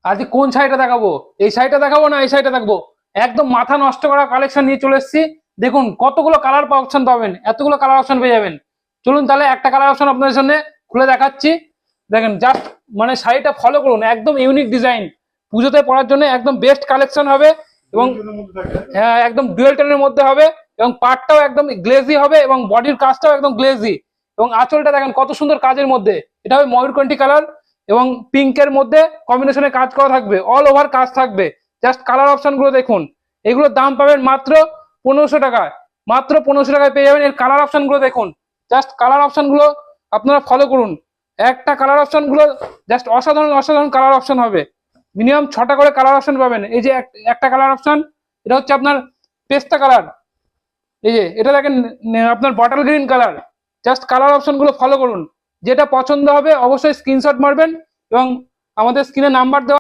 আজকে কোন শাড়িটা দেখাবো? এই শাড়িটা দেখাবো না এই শাড়িটা দেখবো? একদম মাথা নষ্ট করা কালেকশন নিয়ে চলে এসেছি। দেখুন কতগুলো কালার অপশন পাবেন, এতগুলো কালার অপশন পেয়ে যাবেন। চলুন তাহলে একটা কালার অপশন আপনাদের সামনে খুলে দেখাচ্ছি। দেখেন জাস্ট মানে শাড়িটা ফলো করুন, একদম ইউনিক ডিজাইন, পুজোতে পরার জন্য একদম বেস্ট কালেকশন হবে। এবং হ্যাঁ, একদম ডুয়েল টোনের মধ্যে হবে এবং পাড়টাও একদম গ্লেজি হবে এবং বডির কাজটাও একদম গ্লেজি। এবং আঁচলটা দেখেন কত সুন্দর কাজের মধ্যে, এটা হবে ময়ূরকণ্ঠী কালার এবং পিঙ্কের মধ্যে কম্বিনেশনে কাজ করা থাকবে, অল ওভার কাজ থাকবে। জাস্ট কালার অপশন গুলো দেখুন, এগুলোর দাম পাবেন মাত্র 1500 টাকায়। মাত্র 1500 টাকায় পেয়ে যাবেন। এর কালার অপশন গুলো দেখুন, জাস্ট কালার অপশন গুলো আপনারা ফলো করুন। একটা কালার অপশন গুলো জাস্ট অসাধারণ অসাধারণ কালার অপশন হবে। মিনিমাম 6টা করে কালার অপশন পাবেন। এই যে একটা কালার অপশন, এটা হচ্ছে আপনার পেস্তা কালার। এই যে এটা দেখেন আপনার bottle green colour. Just colour option গুলো ফলো করুন, যেটা পছন্দ হবে অবশ্যই স্ক্রিনশট মারবেন এবং আমাদের স্ক্রিনে নাম্বার দেওয়া